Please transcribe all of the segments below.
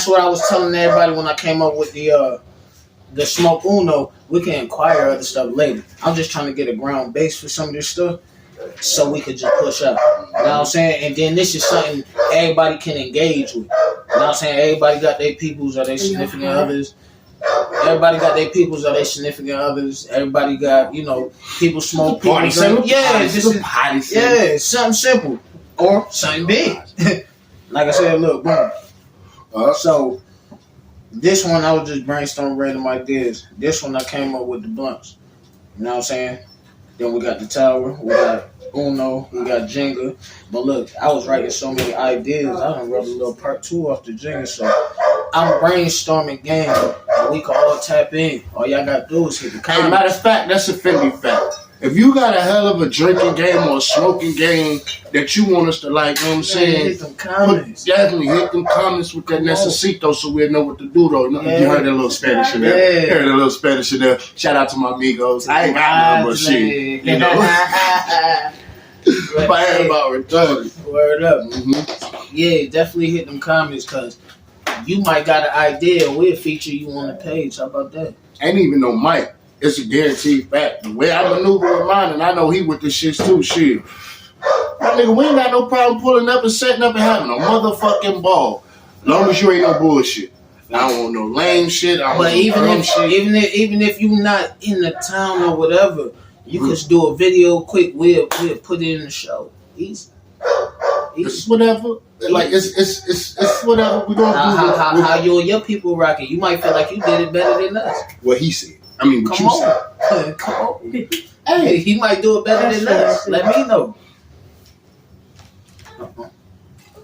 what I was telling everybody when I came up with the smoke Uno. We can acquire other stuff later. I'm just trying to get a ground base for some of this stuff so we could just push up. You know what I'm saying? And then this is something everybody can engage with. You know what I'm saying? Everybody got their peoples or their significant others. Everybody got their peoples or their significant others. Everybody got, people smoke, people drink. Yeah, something simple or something big. Like I said, look, boom. So this one I was just brainstorming random ideas. This one I came up with the blunts. You know what I'm saying? Then we got the tower, we got Uno, we got Jenga. But look, I was writing so many ideas. I done wrote a little part 2 off the Jenga. So I'm brainstorming game, and we can all tap in. All y'all gotta do is hit the comments. Hey, matter of fact, that's a Fendi fact. If you got a hell of a drinking game or a smoking game that you want us to like, you know what I'm saying? Hit them comments. Definitely hit them comments with that necesito so we'll know what to do though. You heard that little Spanish in there. Yeah. You heard that little Spanish in there. Shout out to my amigos. I ain't got nothing but shit. You know? If I had about retarded. Word up. Mm-hmm. Yeah, definitely hit them comments because you might got an idea. We'll feature you on the page. How about that? Ain't even no Mike. It's a guaranteed fact. The way I maneuver with mine, and I know he with the shits too, shit. My nigga, we ain't got no problem pulling up and setting up and having a motherfucking ball. Long as you ain't no bullshit. I don't want no lame shit. But even if you not in the town or whatever, you can just do a video quick. We'll put it in the show. Easy. It's whatever. Like it's whatever. We don't do how you and your people rocking. You might feel like you did it better than us. What he said. I mean, what you said. Come on. Hey, he might do it better than us. Let me know.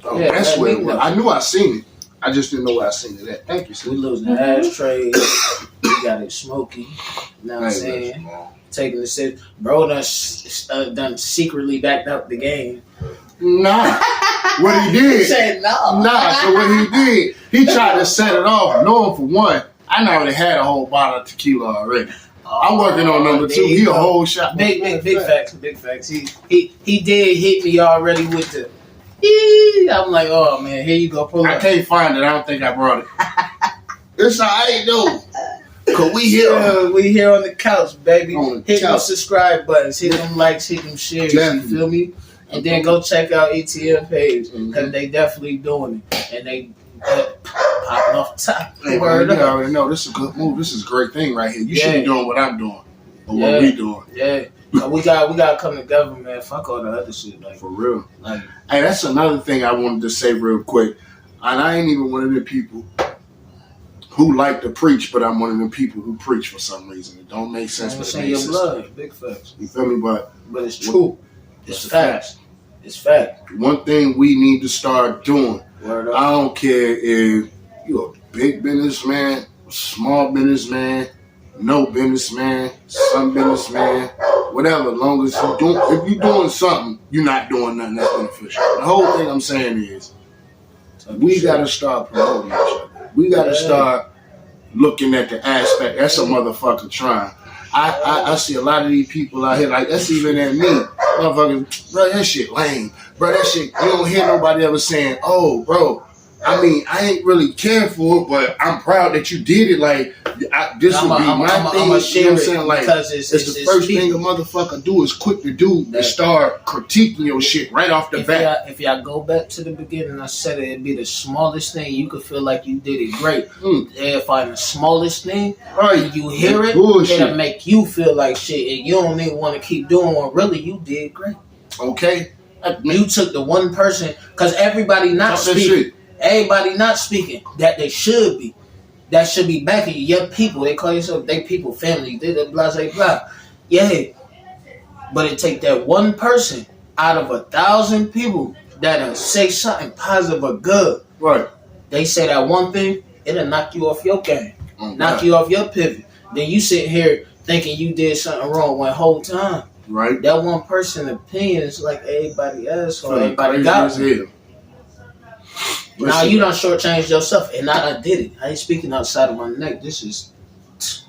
Oh, yeah, that's where it was. I knew I seen it. I just didn't know where I seen it at. Thank you, sir. We losing the ashtrays. We got it smoky. You know what I'm saying? Taking the sip. Bro done secretly backed up the game. Nah. What he did. He said no. Nah, so what he did, he tried to set it off, knowing for one, I already had a whole bottle of tequila already. I'm working on number 2. He a whole shot. Big facts. He did hit me already with the. I'm like, oh man, here you go. Pull I up. can't find it. I don't think I brought it. It's alright though. Cause we here. We here on the couch, baby. Hit them subscribe buttons, hit them likes, hit them shares. Definitely. You feel me? And then go check out ETM page because they definitely doing it and they. Popping off the top. Hey, man, you already know this is a good move. This is a great thing right here. You should be doing what I'm doing or what we doing. Yeah, we got to come together, man. Fuck all the other shit, like for real. Like, hey, that's another thing I wanted to say real quick. And I ain't even one of the people who like to preach, but I'm one of the people who preach for some reason. It don't make sense, but it makes sense. Blood, big facts. You feel me? But it's true. It's facts. It's fact. One thing we need to start doing. I don't care if you're a big businessman, small businessman, no businessman, some businessman, whatever. As long as if you're doing something, you're not doing nothing that's beneficial. The whole thing I'm saying is, we got to start promoting each other. We got to start looking at the aspect. That's a motherfucker trying. I see a lot of these people out here like that's even at me. Motherfuckers, bro, that shit lame. Bro, that shit, you don't hear nobody ever saying, oh, bro, I mean, I ain't really care for it, but I'm proud that you did it. Like, this would be my thing. You know what I'm saying? Like, it's the first thing a motherfucker do is quick to do and start critiquing your shit right off the bat. If y'all go back to the beginning, I said it'd be the smallest thing. You could feel like you did it great. If I'm the smallest thing, and you hear it, it'll make you feel like shit, and you don't even want to keep doing what really you did great. Okay? You took the one person, because everybody not speaking. Everybody not speaking that they should be. That should be backing you. Your people, they call yourself they people, family, they blah, blah, blah. Yeah. But it take that one person out of 1,000 people that'll say something positive or good. Right. They say that one thing, it'll knock you off your game. Knock you off your pivot. Then you sit here thinking you did something wrong one whole time. Right. That one person opinion is like everybody else or everybody got it. Now you done shortchanged yourself, and I did it. I ain't speaking outside of my neck. This is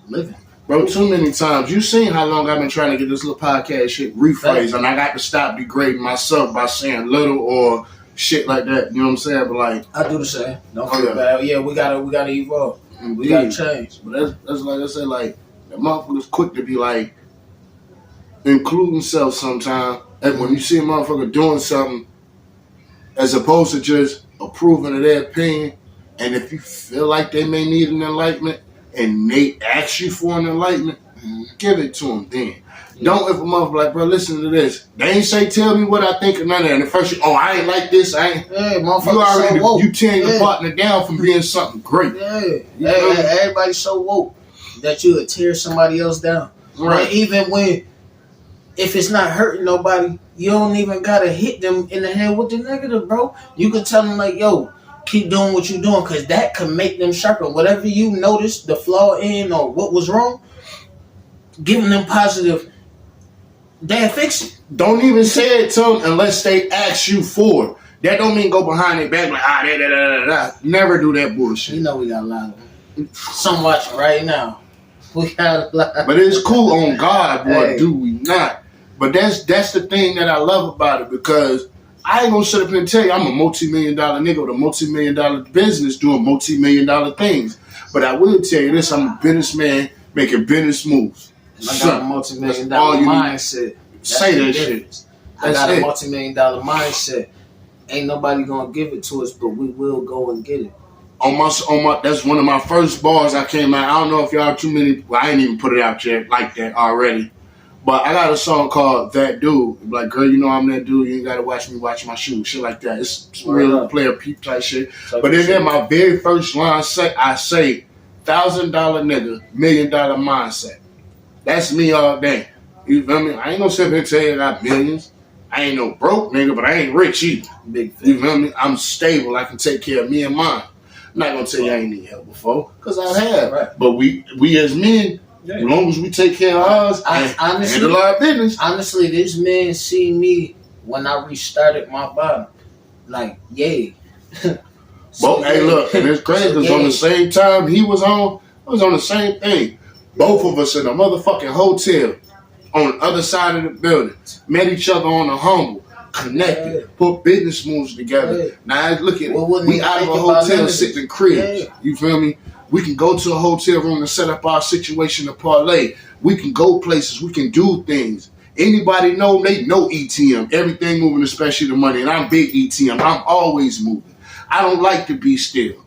living. Bro, too many times. You seen how long I've been trying to get this little podcast shit rephrased, and I got to stop degrading myself by saying little or shit like that. You know what I'm saying? But like, I do the same. Don't feel bad. Yeah, we gotta evolve. Indeed. We gotta change. But that's like I said, like the motherfuckers quick to be like include themselves sometimes. And when you see a motherfucker doing something, as opposed to just approving of their opinion, and if you feel like they may need an enlightenment and they ask you for an enlightenment, give it to them then. Don't if a motherfucker like, bro, listen to this. They ain't say tell me what I think or none of that. And the first I ain't like this, I ain't. Yeah, you already so woke. You tearing your partner down from being something great. Yeah, everybody's so woke that you would tear somebody else down. Right. But even when, if it's not hurting nobody, you don't even gotta hit them in the head with the negative, bro. You can tell them like, yo, keep doing what you're doing, because that can make them sharper. Whatever you notice the flaw in or what was wrong, giving them positive, they'll fix it. Don't even say it to them unless they ask you for it. That don't mean go behind their back like, da. Never do that bullshit. You know we got a lot of them. Some watching right now. We got a lot. But it's cool on God, boy, Hey. do we not? But that's the thing that I love about it, because I ain't gonna sit up here and tell you I'm a multi-million-dollar nigga with a multi-million-dollar business doing multi-million-dollar things. But I will tell you this, I'm a businessman making business moves. I got a multi-million-dollar mindset. Say that shit. I got a multi-million-dollar mindset. Ain't nobody gonna give it to us, but we will go and get it. On my, that's one of my first bars I came out. I don't know if y'all too many. Well, I ain't even put it out yet like that already. But I got a song called That Dude. Like, girl, you know I'm that dude. You ain't gotta watch me watch my shoes. Shit like that. It's real player peep type shit. But then my very first line, I say, $1,000 nigga, $1 million mindset. That's me all day. You feel me? I ain't gonna sit here and tell you I got millions. I ain't no broke nigga, but I ain't rich either. Big thing. You feel me? I'm stable. I can take care of me and mine. I'm not gonna tell you I ain't need help before, because I have. Right. But we as men, as long as we take care of ours and handle our business. Honestly, this man see me when I restarted my bottom. Like, yay. So, hey, look, and it's crazy because on the same time he was on, I was on the same thing. Both of us in a motherfucking hotel on the other side of the building, met each other on a humble, connected, put business moves together. Now look at it. We out of a hotel sitting in cribs. You feel me? We can go to a hotel room and set up our situation to parlay. We can go places. We can do things. Anybody know? They know ETM. Everything moving, especially the money. And I'm big ETM. I'm always moving. I don't like to be still.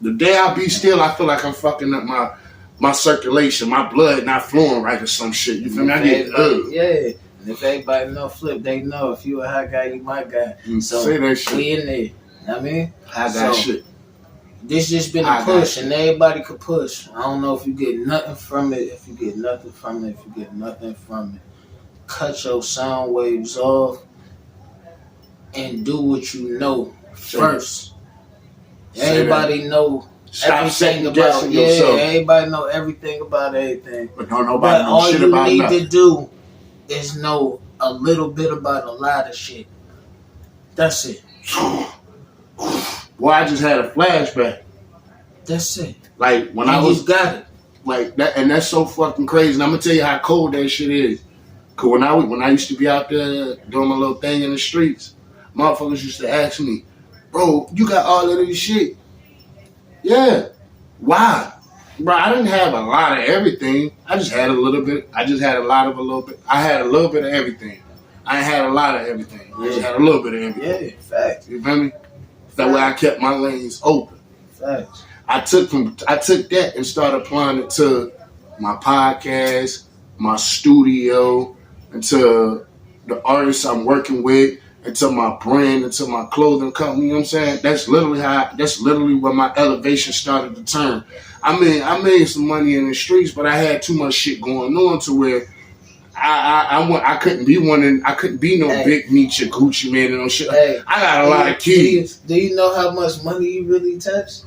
The day I be still, I feel like I'm fucking up my circulation, my blood not flowing right or some shit. You feel me? I get yeah. And if everybody know Flip, they know if you a hot guy, you my guy. So say that shit. We in there. You know what I mean? I got shit. This just been a push, and everybody could push. I don't know if you get nothing from it. If you get nothing from it, cut your sound waves off and do what you know first. Everybody know. Stop second guessing yourself. Everybody know everything about everything. But don't nobody know shit about all you need nothing. to do is know a little bit about a lot of shit. That's it. Boy, I just had a flashback. That's it. Like when and I was you got it. Like that, and that's so fucking crazy. And I'm gonna tell you how cold that shit is. Cause when I used to be out there doing my little thing in the streets, motherfuckers used to ask me, "Bro, you got all of this shit?" Yeah. Why? Bro, I didn't have a lot of everything. I just had a little bit. I just had a lot of a little bit. I had a little bit of everything. I ain't had a lot of everything. I just had a little bit of everything. Yeah, facts. You feel me? That way I kept my lanes open. Facts. I took that and started applying it to my podcast, my studio, and to the artists I'm working with, and to my brand, and to my clothing company. You know what I'm saying? That's literally where my elevation started to turn. I made some money in the streets, but I had too much shit going on to where I couldn't be I couldn't be no big Nietzsche Gucci man and no shit. Hey, I got a lot of kids. Do you know how much money you really touched?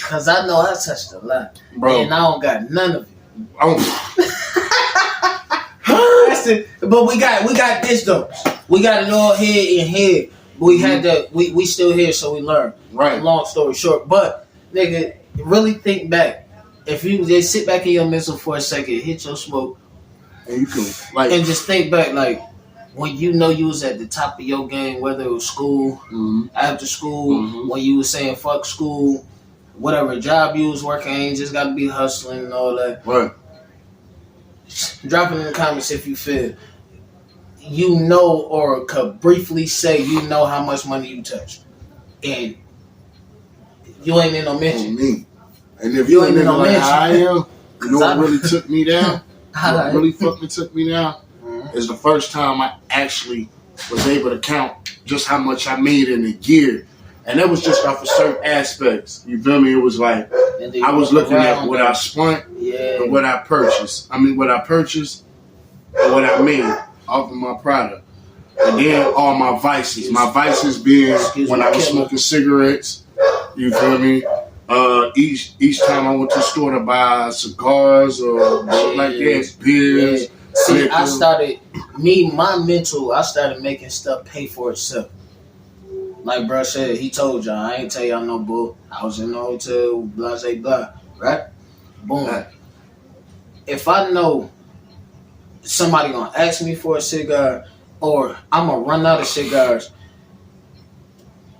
Cause I know I touched a lot, bro, and I don't got none of it. That's it. But we got this though. We got it all here in here. We had to. We still here, so we learn. Right. Long story short, but nigga, really think back. If you just sit back in your mental for a second, hit your smoke, and you can and just think back, like, when you know you was at the top of your game, whether it was school, after school, when you was saying fuck school, whatever job you was working, ain't just got to be hustling and all that. Right. Drop it in the comments if you feel you know or could briefly say you know how much money you touched. And you ain't in no mention. Me. And if you ain't in no like how I am, you know what really took me down? What really fucking took me down is the first time I actually was able to count just how much I made in a year. And that was just off of certain aspects. You feel me? It was like I was looking at what I spent and what I purchased. I mean, what I purchased and what I made off of my product. And then all my vices. My vices being when I was smoking cigarettes. You feel me? Each time I went to the store to buy cigars or like that, beers. See, I started making stuff pay for itself. Like bro said, he told y'all, I ain't tell y'all no bull. I was in the hotel, blah, blah, blah, right? Boom. Right. If I know somebody gonna ask me for a cigar or I'm gonna run out of cigars,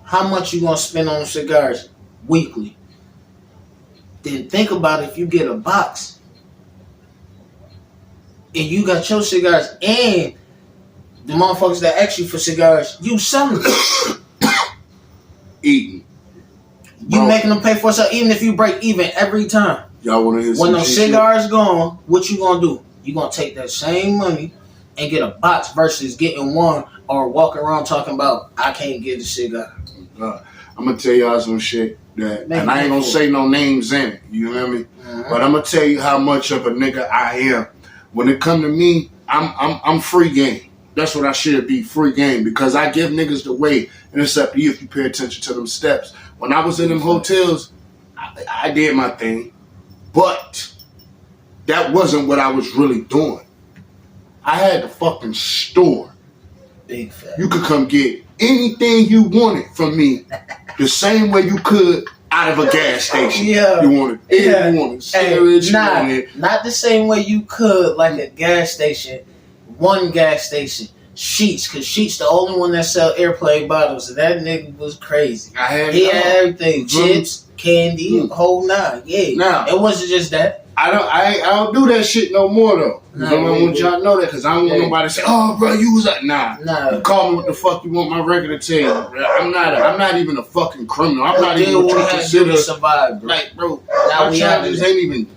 how much you gonna spend on the cigars weekly? Then think about if you get a box and you got your cigars and the motherfuckers that ask you for cigars, you selling them. Eating. You making them pay for it, even if you break even every time. Y'all want to hear when those cigars gone, what you gonna do? You gonna take that same money and get a box versus getting one or walking around talking about I can't get a cigar. I'm gonna tell y'all some shit that, and I ain't gonna say no names in it. You hear me? But I'm gonna tell you how much of a nigga I am. When it come to me, I'm free game. That's what I should be, free game, because I give niggas the way, and it's up to you if you pay attention to them steps. When I was in them hotels, I did my thing, but that wasn't what I was really doing. I had the fucking store. Big fat. You could come get anything you wanted from me the same way you could out of a gas station. Yeah. You wanted anything you wanted. Cigarettes, you wanted. Not the same way you could like a gas station. One gas station, Sheets, because Sheets the only one that sell airplane bottles, and that nigga was crazy. He had everything, chips, candy, whole nine. Yeah, now, it wasn't just that. I don't do that shit no more though. I want y'all to know that, because I don't want nobody to say, "Oh, bro, you was like, nah." You call me what the fuck you want my record to tell you. Bro. I'm not even a fucking criminal. I'm not even what you consider survive, bro. Like, bro, my charges ain't even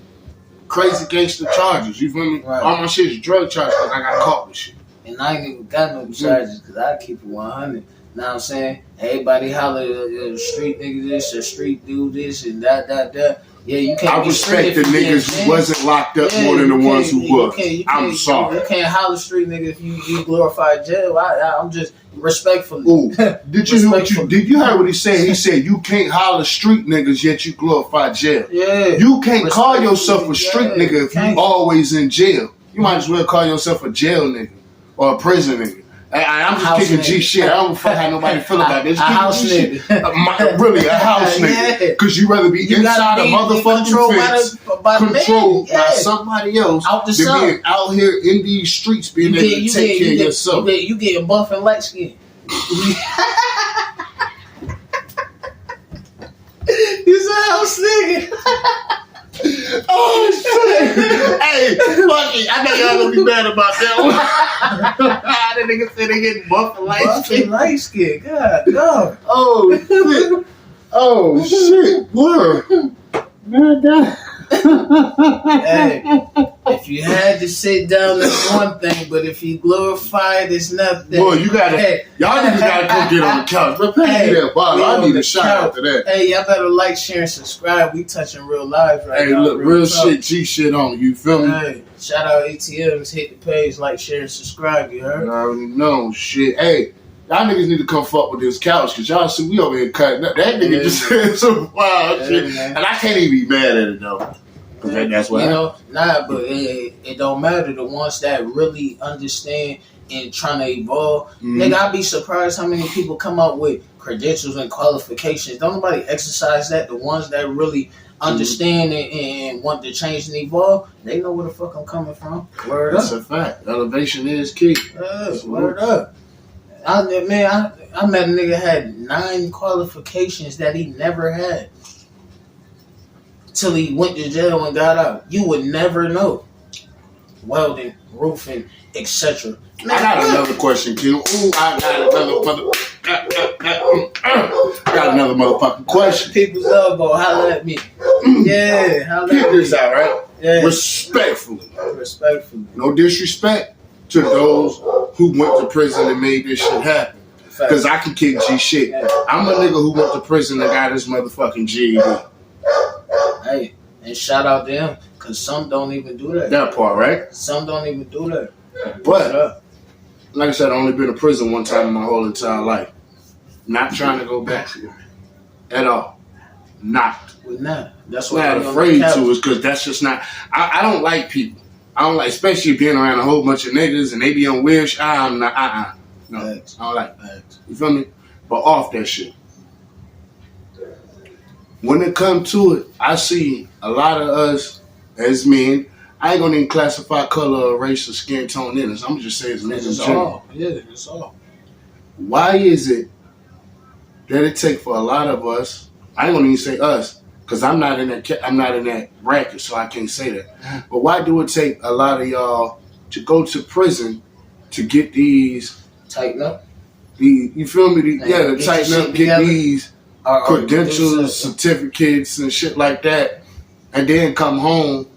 crazy gangster charges. You feel me? Right. All my shit is drug charges because I got caught with shit. And I ain't even got no charges because I keep it 100. Know what I'm saying? Everybody holler, street nigga this, or street dude this, and that. Yeah, you can't. I respect the niggas who wasn't locked up more than the ones who was. I'm sorry. You can't holler street nigga if you glorify jail. I'm just respectfully. Ooh, did you hear what he said? He said you can't holler street niggas yet you glorify jail. Yeah. You can't call yourself a street nigga if you always in jail. You might as well call yourself a jail nigga or a prison nigga. I'm just kicking G shit. I don't fuck how nobody feel about this. A house nigga. Really, a house nigga. Because you rather be inside a motherfucking fence, controlled by somebody else, than being out here in these streets being able to take care of yourself. You getting buff and light skin. He's a house nigga. Oh shit! Hey, fuck it. I know y'all gonna be mad about that one. That nigga said they getting buff and light skin. Light skin. God no. Oh shit! Oh shit! Word. God. Hey, if you had to sit down, that's one thing. But if you glorify it, it's nothing. Boy, y'all niggas gotta come get on the couch. But pay me that bottle. I need a shot after that. Hey, y'all better like, share, and subscribe. We touching real lives right now. Hey, look, real shit, G shit on you. Feel me? Hey, shout out ETMS. Hit the page, like, share, and subscribe. You heard? I already know shit. Hey. Y'all niggas need to come fuck with this couch, because y'all see we over here cutting up. That nigga just said some wild shit. Man. And I can't even be mad at it, though. Because that's what but it don't matter. The ones that really understand and trying to evolve. Nigga, I'd be surprised how many people come up with credentials and qualifications. Don't nobody exercise that. The ones that really understand it and want to change and evolve, they know where the fuck I'm coming from. Word That's up. a fact. Elevation is key. Word up. I met a nigga had 9 qualifications that he never had till he went to jail and got out. You would never know. Welding, roofing, etc. I got another question, Q. Ooh, I got another motherfucking question. People's elbow, holla at me. Yeah, holla at me. Keep this out, right? Yeah. Respectfully. Respectfully. No disrespect to those who went to prison and made this shit happen. Because I can kick G shit. I'm a nigga who went to prison and got his motherfucking GED. Hey, and shout out to him, because some don't even do that. That part, right? Some don't even do that. But, like I said, I've only been to prison one time in my whole entire life. Not trying to go back at all. Not. We're not. That's why I'm afraid to, is because that's just not. I don't like people. I don't like, especially being around a whole bunch of niggas and they be on weird shit. I'm not, no, Thanks. I don't like that. You feel me? But off that shit. When it comes to it, I see a lot of us as men. I ain't gonna even classify color or race or skin tone in us. I'm gonna just say it's men in general. Yeah, it's all. Why is it that it take for a lot of us? I ain't gonna even say us, because I'm not in that bracket, so I can't say that. But why do it take a lot of y'all to go to prison to get these tighten up? You feel me? To tighten up, get these credentials, certificates, and shit like that, and then come home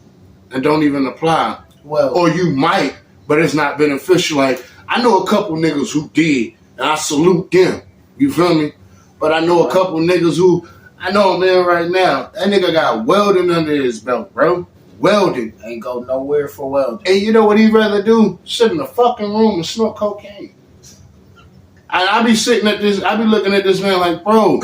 and don't even apply. Well, or you might, but it's not beneficial. Like, I know a couple niggas who did, and I salute them. You feel me? But I know a couple niggas who, I know a man right now, that nigga got welding under his belt, bro. Welding. Ain't go nowhere for welding. And you know what he'd rather do? Sit in the fucking room and smoke cocaine. I be sitting at this, I be looking at this man like, bro,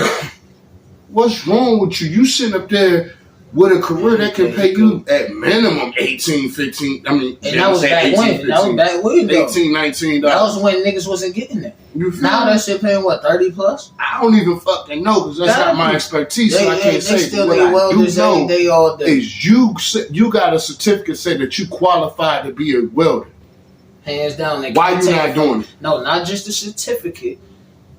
what's wrong with you? You sitting up there with a career that can pay you at minimum 18, 15, I mean, and that was back when. That was back when, though. 18, 19. That was when niggas wasn't getting that. Now that shit paying what, 30 plus? I don't even fucking know, because that's not my expertise. So I can't say. Still what I do know they all day. Is you got a certificate say that you qualified to be a welder. Hands down. Why you not doing it? No, not just a certificate.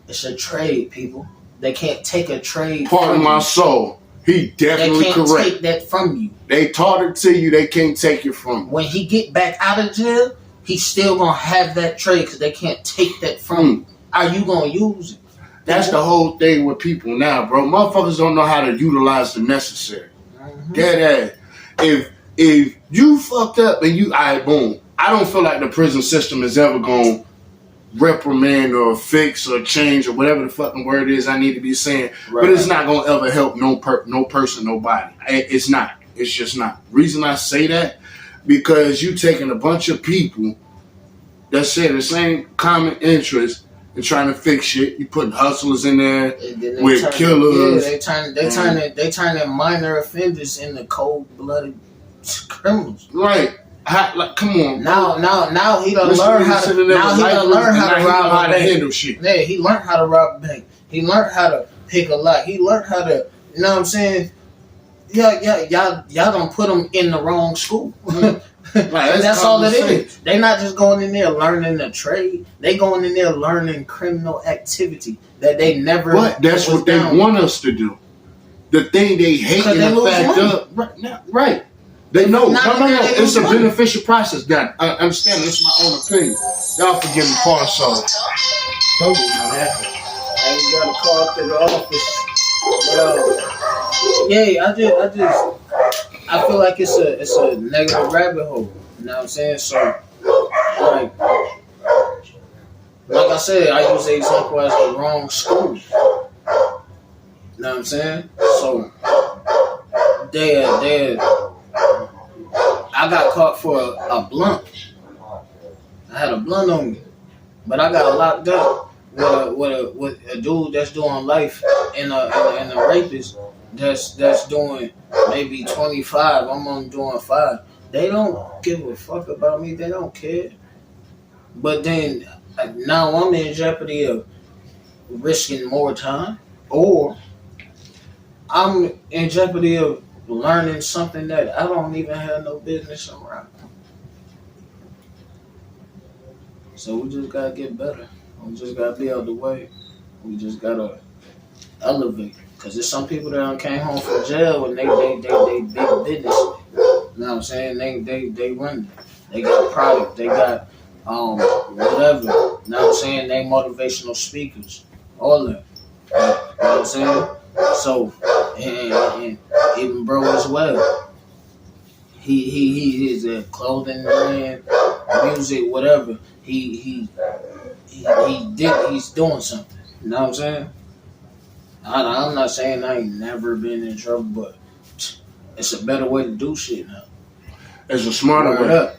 It's a trade, people. They can't take a trade. Pardon my soul. He definitely they can't correct. Take that from you. They taught it to you. They can't take it from you. When he get back out of jail, he's still gonna have that trade because they can't take that from you. Are you gonna use it? That's the whole thing with people now, bro. Motherfuckers don't know how to utilize the necessary. Dead ass. If you fucked up and you, boom. I don't feel like the prison system is ever gonna reprimand or fix or change or whatever the fucking word is I need to be saying, right. But it's not gonna ever help no person, nobody. It's not. It's just not. Reason I say that, because you taking a bunch of people that share the same common interest and trying to fix shit. You putting hustlers in there with killers. Yeah, they turning minor offenders into cold-blooded criminals. Right. Like, come on. Now he done learn how to. Now he done learn how to rob a bank. Handle shit. Yeah, he learned how to rob a bank. He learned how to pick a lock. He learned how to. You know what I'm saying? Y'all don't put him in the wrong school. Right, that's all it is. They not just going in there learning a trade. They going in there learning criminal activity that they never. But that's what they want us to do. The thing they hate and the fact of right. They know. No. It's a beneficial process. That I understand. It's my own opinion. Y'all forgive me, Paul. So, told you, man. I ain't got to call to the office. I feel like it's a negative rabbit hole. You know what I'm saying? So, like I said, I use the example as the wrong school. You know what I'm saying? So, I got caught for a blunt. I had a blunt on me, but I got locked up with a dude that's doing life and a rapist that's doing maybe 25. I'm only doing 5. They don't give a fuck about me. They don't care. But then now I'm in jeopardy of risking more time, or I'm in jeopardy of learning something that I don't even have no business around. So we just gotta get better. We just gotta be out the way. We just gotta elevate. Cause there's some people that done came home from jail and they big business. You know what I'm saying? They run it. They got product. They got whatever. You know what I'm saying? They motivational speakers. All that. You know what I'm saying? So and even bro as well. He is a clothing brand, music, whatever. He's doing something. You know what I'm saying? I'm not saying I ain't never been in trouble, but it's a better way to do shit now. It's a smarter Word way. up.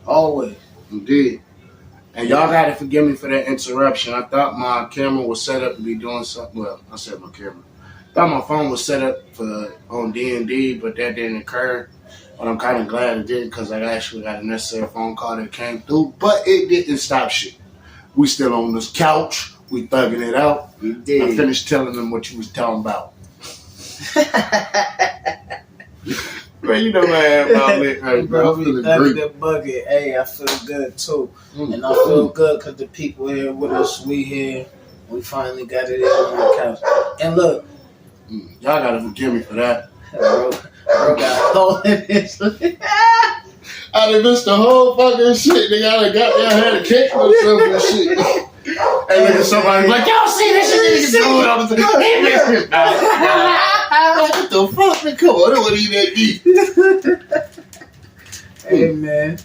Always. Indeed. And y'all gotta forgive me for that interruption. I thought my camera was set up to be doing something. Well, I said my camera. I thought my phone was set up for on D&D, but that didn't occur. But I'm kind of glad it didn't because I actually got a necessary phone call that came through. But it didn't stop shit. We still on this couch. We thugging it out. You did. I finished telling them what you was talking about. Man, you know what I am about it. Hey, bro, I'm we feeling thugging great. the bucket. Hey, I feel good too. And I feel good because the people here with us, we here. We finally got it in on the couch. And look. Y'all gotta forgive me for that. Bro got all in this. I done missed the whole fucking shit. They gotta got there, had to catch myself and shit. And then somebody like, y'all see this shit? Niggas doing all the time. He missed it. What the fuck? Man, come on, that wasn't even that deep. Hey man,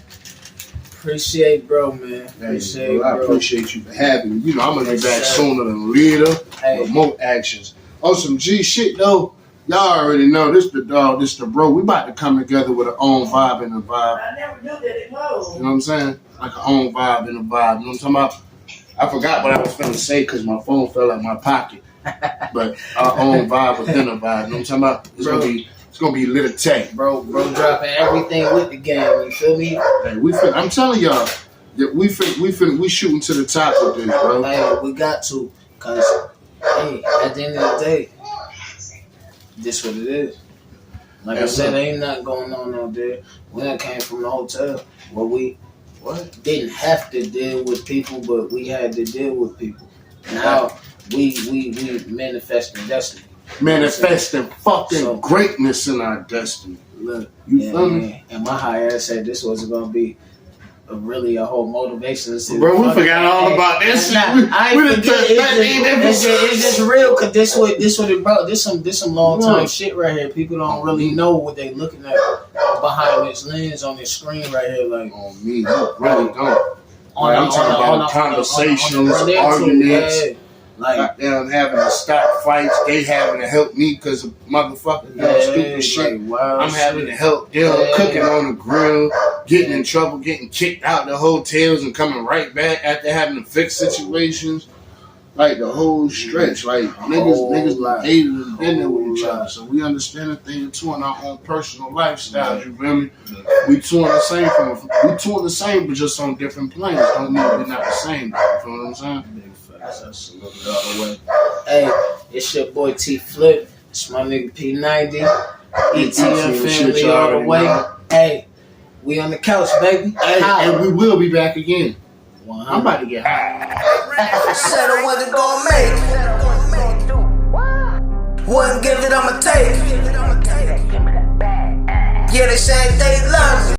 appreciate bro, man. Appreciate I bro. appreciate you for having me. You know, I'm gonna be back Yes, sooner than later with more actions. On some G shit though. Y'all already know this the dog, this the bro. We about to come together with our own vibe and a vibe. I never knew that it was. You know what I'm saying? Like our own vibe and a vibe. You know what I'm talking about? I forgot what I was finna say because my phone fell out my pocket. But our own vibe within a vibe. You know what I'm talking about? It's gonna be little tech. Bro dropping everything with the game. You feel me? Hey, I'm telling y'all that we shooting to the top with this, bro. Hey, we got to, cause hey, at the end of the day, this what it is. Like I said, ain't nothing going on out there. We done came from the hotel where we didn't have to deal with people, but we had to deal with people. Now we manifesting destiny. Manifesting fucking greatness in our destiny. Look, you feel me? And my high ass said this wasn't gonna be a whole motivation. Bro, we forgot all about this shit. It's just real, cause this what it brought. This some long time shit right here. People don't really know what they looking at behind this lens on this screen right here. Like on me, you really don't. I'm talking about conversations, arguments. Like them having to stop fights, they having to help me because of motherfucking stupid shit. Like, wow, I'm having to help them cooking on the grill, getting in trouble, getting kicked out the hotels and coming right back after having to fix situations. Like the whole stretch, like niggas dated and been there with each other, so we understand the thing too in our own personal lifestyles. You feel me? We two are the same, but just on different planes. Don't mean we're not the same. You feel what I'm saying? I salute it all the way. Hey, it's your boy T Flip. It's my nigga P90. ETMS family all the way. Hey, we on the couch, baby. Hey, and we will be back again. 100. I'm about to get high. Settle what it gon' make. Wouldn't give it, I'ma take. Yeah, they say they love me.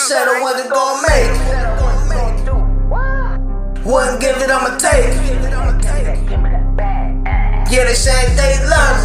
settle what it gon' make. Wouldn't give it, I'ma take. Yeah, they say they love me.